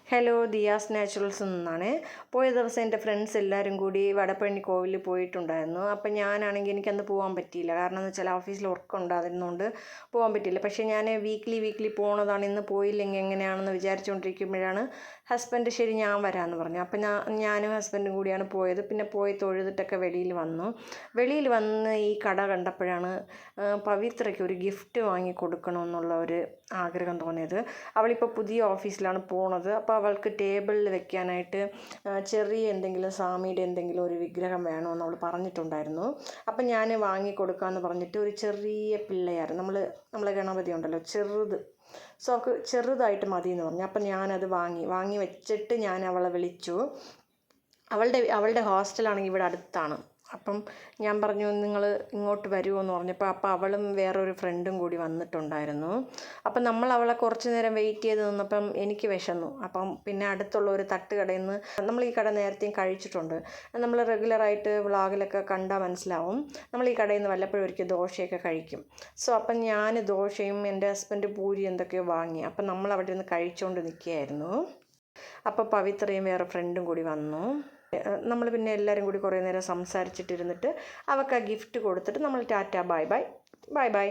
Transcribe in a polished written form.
Hello, Diaz നാച്ചുറൽസിൽ നിന്നാണ്. പോയ ദിവസം എൻ്റെ ഫ്രണ്ട്സ് എല്ലാവരും കൂടി വടപ്പള്ളി കോവിലിൽ പോയിട്ടുണ്ടായിരുന്നു. അപ്പം ഞാനാണെങ്കിൽ എനിക്കന്ന് പോകാൻ പറ്റിയില്ല. കാരണം എന്ന് വെച്ചാൽ ഓഫീസിൽ വർക്ക് ഉണ്ടായിരുന്നുകൊണ്ട് പോകാൻ പറ്റിയില്ല. പക്ഷേ ഞാൻ വീക്ക്ലി പോണതാണ്, ഇന്ന് പോയില്ലെങ്കിൽ എങ്ങനെയാണെന്ന് വിചാരിച്ചുകൊണ്ടിരിക്കുമ്പോഴാണ് ഹസ്ബൻഡ് ശരി ഞാൻ വരാമെന്ന് പറഞ്ഞു. അപ്പം ഞാനും ഹസ്ബൻഡും കൂടിയാണ് പോയത്. പിന്നെ പോയി തൊഴുതിട്ടൊക്കെ വെളിയിൽ വന്ന് ഈ കട കണ്ടപ്പോഴാണ് പവിത്രയ്ക്ക് ഒരു ഗിഫ്റ്റ് വാങ്ങി കൊടുക്കണമെന്നുള്ള ഒരു ആഗ്രഹം തോന്നിയത്. അവളിപ്പോൾ പുതിയ ഓഫീസിലാണ് പോണത്. അപ്പോൾ അവൾക്ക് ടേബിളിൽ വെക്കാനായിട്ട് ചെറിയ എന്തെങ്കിലും സ്വാമിയുടെ എന്തെങ്കിലും ഒരു വിഗ്രഹം വേണമെന്ന് അവൾ പറഞ്ഞിട്ടുണ്ടായിരുന്നു. അപ്പം ഞാൻ വാങ്ങിക്കൊടുക്കാമെന്ന് പറഞ്ഞിട്ട് ഒരു ചെറിയ പിള്ളയായിരുന്നു, നമ്മളെ ഗണപതി ഉണ്ടല്ലോ ചെറുത്, സോ അവൾക്ക് ചെറുതായിട്ട് മതി എന്ന് പറഞ്ഞു. അപ്പം ഞാനത് വാങ്ങി വെച്ചിട്ട് ഞാൻ അവളെ വിളിച്ചു. അവളുടെ ഹോസ്റ്റലാണെങ്കിൽ ഇവിടെ അടുത്താണ്. അപ്പം ഞാൻ പറഞ്ഞു നിങ്ങൾ ഇങ്ങോട്ട് വരുമോ എന്ന് പറഞ്ഞപ്പോൾ അപ്പോൾ അവളും വേറൊരു ഫ്രണ്ടും കൂടി വന്നിട്ടുണ്ടായിരുന്നു. അപ്പം നമ്മൾ അവളെ കുറച്ച് നേരം വെയിറ്റ് ചെയ്ത് നിന്നപ്പം എനിക്ക് വിശന്നു. അപ്പം പിന്നെ അടുത്തുള്ള ഒരു തട്ടുകടയിൽ നിന്ന്, നമ്മൾ ഈ കട നേരത്തെയും കഴിച്ചിട്ടുണ്ട്, നമ്മൾ റെഗുലറായിട്ട് വ്ളോഗിലൊക്കെ കണ്ടാൽ മനസ്സിലാവും, നമ്മൾ ഈ കടയിൽ നിന്ന് വല്ലപ്പോഴും ഒരിക്കൽ ദോശയൊക്കെ കഴിക്കും. സോ അപ്പം ഞാൻ ദോശയും എൻ്റെ ഹസ്ബൻഡ് പൂരി എന്തൊക്കെയോ വാങ്ങി. അപ്പം നമ്മൾ അവിടെ നിന്ന് കഴിച്ചുകൊണ്ട് നിൽക്കുകയായിരുന്നു. അപ്പോൾ പവിത്രയും വേറെ ഫ്രണ്ടും കൂടി വന്നു. നമ്മൾ പിന്നെ എല്ലാവരും കൂടി കുറേ നേരം സംസാരിച്ചിട്ടിരുന്നിട്ട് അവൾക്ക് ആ ഗിഫ്റ്റ് കൊടുത്തിട്ട് നമ്മൾ ടാറ്റ ബൈ ബൈ.